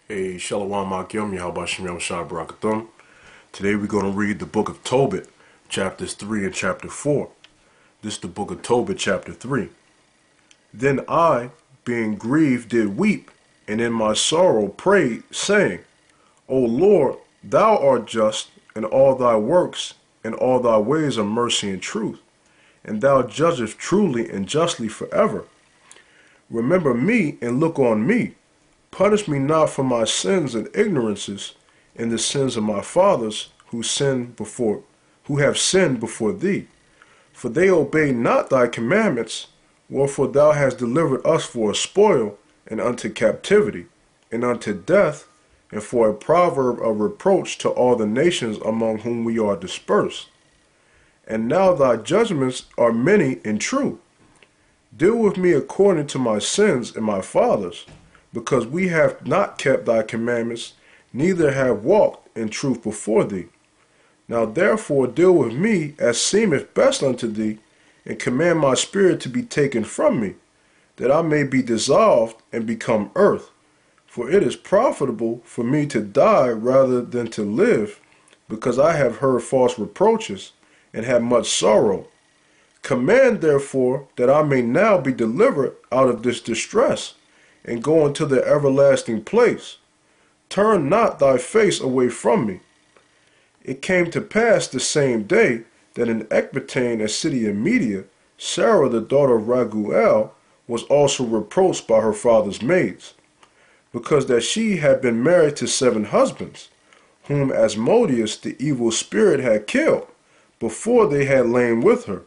Hey, Shalom wa qam Yasharahla. Today we're going to read the book of Tobit, chapters 3 and chapter 4. This is the book of Tobit, chapter 3. Then I, being grieved, did weep, and in my sorrow prayed, saying, O Lord, thou art just, and all thy works, and all thy ways are mercy and truth, and thou judgest truly and justly forever. Remember me and look on me. Punish me not for my sins and ignorances, and the sins of my fathers who have sinned before thee. For they obeyed not thy commandments, wherefore thou hast delivered us for a spoil, and unto captivity, and unto death, and for a proverb of reproach to all the nations among whom we are dispersed. And now thy judgments are many and true. Deal with me according to my sins and my fathers, because we have not kept thy commandments, neither have walked in truth before thee. Now therefore deal with me as seemeth best unto thee, and command my spirit to be taken from me, that I may be dissolved and become earth. For it is profitable for me to die rather than to live, because I have heard false reproaches, and have much sorrow. Command therefore that I may now be delivered out of this distress, and go into the everlasting place. Turn not thy face away from me. It came to pass the same day that in Ecbatane, a city of Media, Sarah the daughter of Raguel was also reproached by her father's maids, because that she had been married to 7 husbands, whom Asmodeus the evil spirit had killed, before they had lain with her.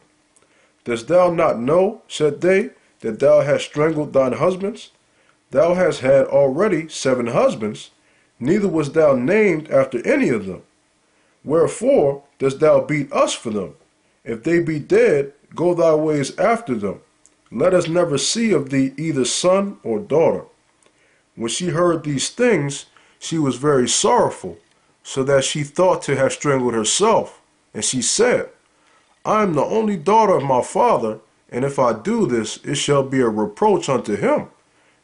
Dost thou not know, said they, that thou hast strangled thine husbands? Thou hast had already 7 husbands, neither wast thou named after any of them. Wherefore dost thou beat us for them? If they be dead, go thy ways after them. Let us never see of thee either son or daughter. When she heard these things, she was very sorrowful, so that she thought to have strangled herself. And she said, I am the only daughter of my father, and if I do this, it shall be a reproach unto him,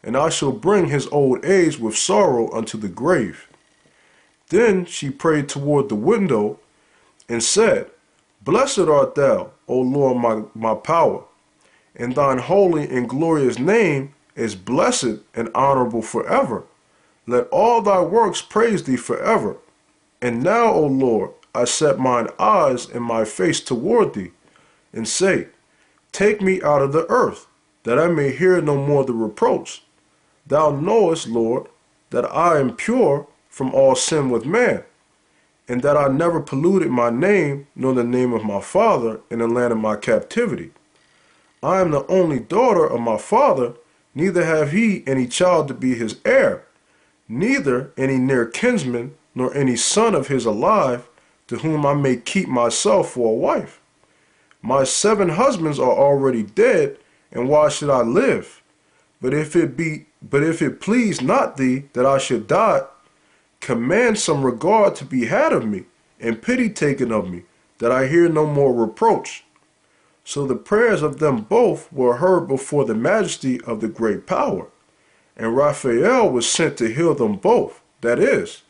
and I shall bring his old age with sorrow unto the grave. Then she prayed toward the window, and said, Blessed art thou, O Lord my power, and thine holy and glorious name is blessed and honorable forever. Let all thy works praise thee forever. And now, O Lord, I set mine eyes and my face toward thee, and say, Take me out of the earth, that I may hear no more the reproach. Thou knowest, Lord, that I am pure from all sin with man, and that I never polluted my name nor the name of my father in the land of my captivity. I am the only daughter of my father, neither have he any child to be his heir, neither any near kinsman, nor any son of his alive, to whom I may keep myself for a wife. My 7 husbands are already dead, and why should I live? But if it please not thee that I should die, command some regard to be had of me, and pity taken of me, that I hear no more reproach. So the prayers of them both were heard before the majesty of the great power, and Raphael was sent to heal them both, that is,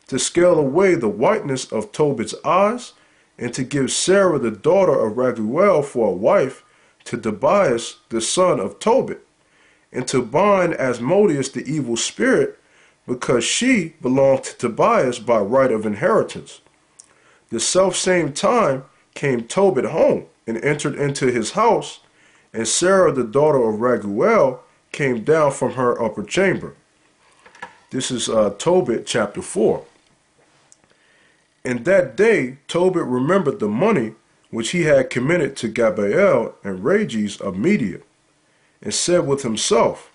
to scale away the whiteness of Tobit's eyes, and to give Sarah the daughter of Raguel for a wife to Tobias the son of Tobit, and to bind Asmodeus the evil spirit, because she belonged to Tobias by right of inheritance. The selfsame time came Tobit home, and entered into his house, and Sarah the daughter of Raguel came down from her upper chamber. This is Tobit chapter 4. In that day Tobit remembered the money which he had committed to Gabael and Rages of Media, and said with himself,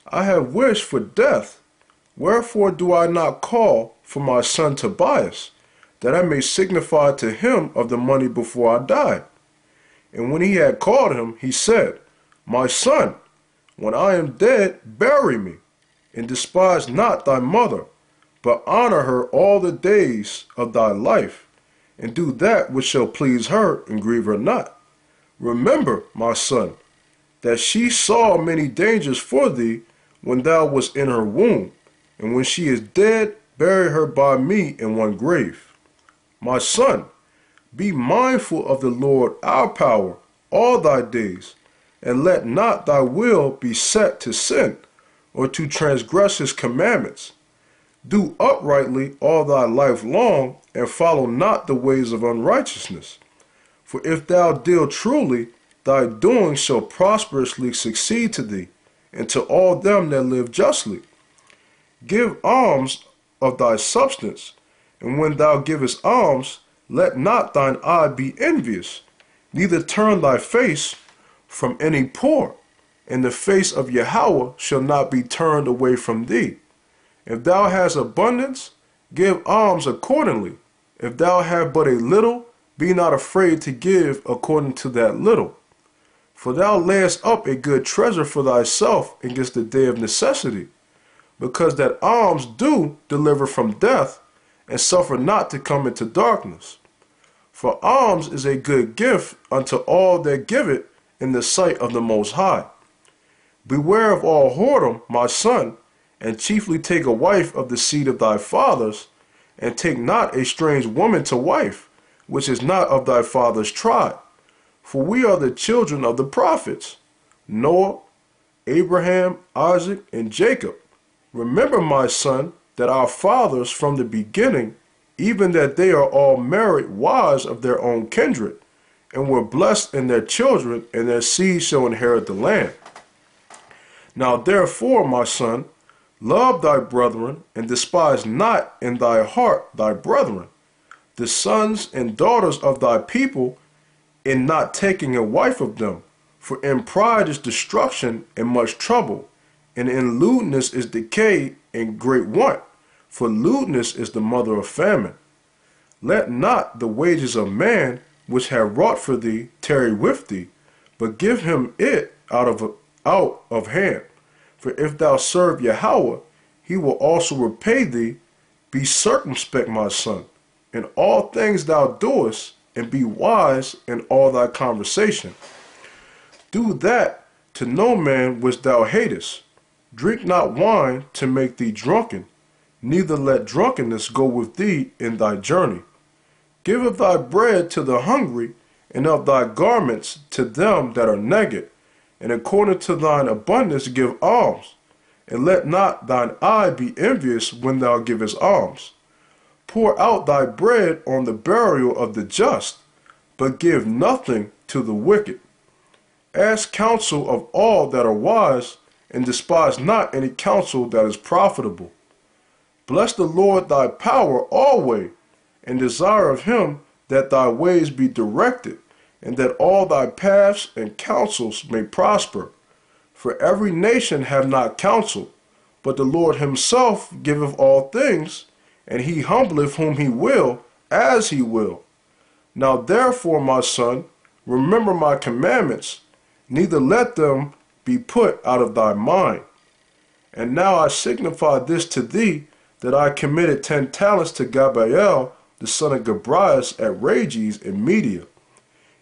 I have wished for death, wherefore do I not call for my son Tobias, that I may signify to him of the money before I die? And when he had called him, he said, My son, when I am dead, bury me, and despise not thy mother, but honor her all the days of thy life, and do that which shall please her, and grieve her not. Remember, my son, that she saw many dangers for thee when thou wast in her womb, and when she is dead, bury her by me in one grave. My son, be mindful of the Lord our power all thy days, and let not thy will be set to sin, or to transgress his commandments. Do uprightly all thy life long, and follow not the ways of unrighteousness. For if thou deal truly, thy doing shall prosperously succeed to thee, and to all them that live justly. Give alms of thy substance, and when thou givest alms, let not thine eye be envious, neither turn thy face from any poor, and the face of Yahweh shall not be turned away from thee. If thou hast abundance, give alms accordingly. If thou have but a little, be not afraid to give according to that little. For thou layest up a good treasure for thyself against the day of necessity, because that alms do deliver from death, and suffer not to come into darkness. For alms is a good gift unto all that give it in the sight of the Most High. Beware of all whoredom, my son, and chiefly take a wife of the seed of thy fathers, and take not a strange woman to wife, which is not of thy father's tribe. For we are the children of the prophets, Noah, Abraham, Isaac, and Jacob. Remember, my son, that our fathers from the beginning, even that they are all married wives of their own kindred, and were blessed in their children, and their seed shall inherit the land. Now therefore, my son, love thy brethren, and despise not in thy heart thy brethren, the sons and daughters of thy people, in not taking a wife of them. For in pride is destruction and much trouble, and in lewdness is decay and great want, for lewdness is the mother of famine. Let not the wages of man, which have wrought for thee, tarry with thee, but give him it out of hand. For if thou serve Yahweh, he will also repay thee. Be circumspect, my son, in all things thou doest, and be wise in all thy conversation. Do that to no man which thou hatest. Drink not wine to make thee drunken, neither let drunkenness go with thee in thy journey. Give of thy bread to the hungry, and of thy garments to them that are naked, and according to thine abundance give alms. And let not thine eye be envious when thou givest alms. Pour out thy bread on the burial of the just, but give nothing to the wicked. Ask counsel of all that are wise, and despise not any counsel that is profitable. Bless the Lord thy power always, and desire of him that thy ways be directed, and that all thy paths and counsels may prosper. For every nation have not counsel, but the Lord himself giveth all things, and he humbleth whom he will, as he will. Now therefore, my son, remember my commandments, neither let them be put out of thy mind. And now I signify this to thee, that I committed 10 talents to Gabael, the son of Gabrias, at Rages in Media.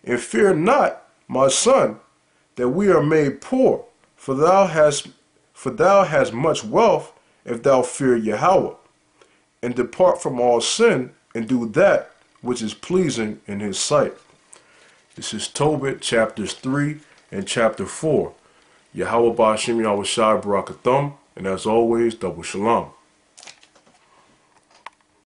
And fear not, my son, that we are made poor, for thou hast much wealth, if thou fear Yahweh, and depart from all sin, and do that which is pleasing in his sight. This is Tobit, chapters 3 and chapter 4. Yahweh Ba'ashem Yahweh Shai Barakathum, and as always, double shalom.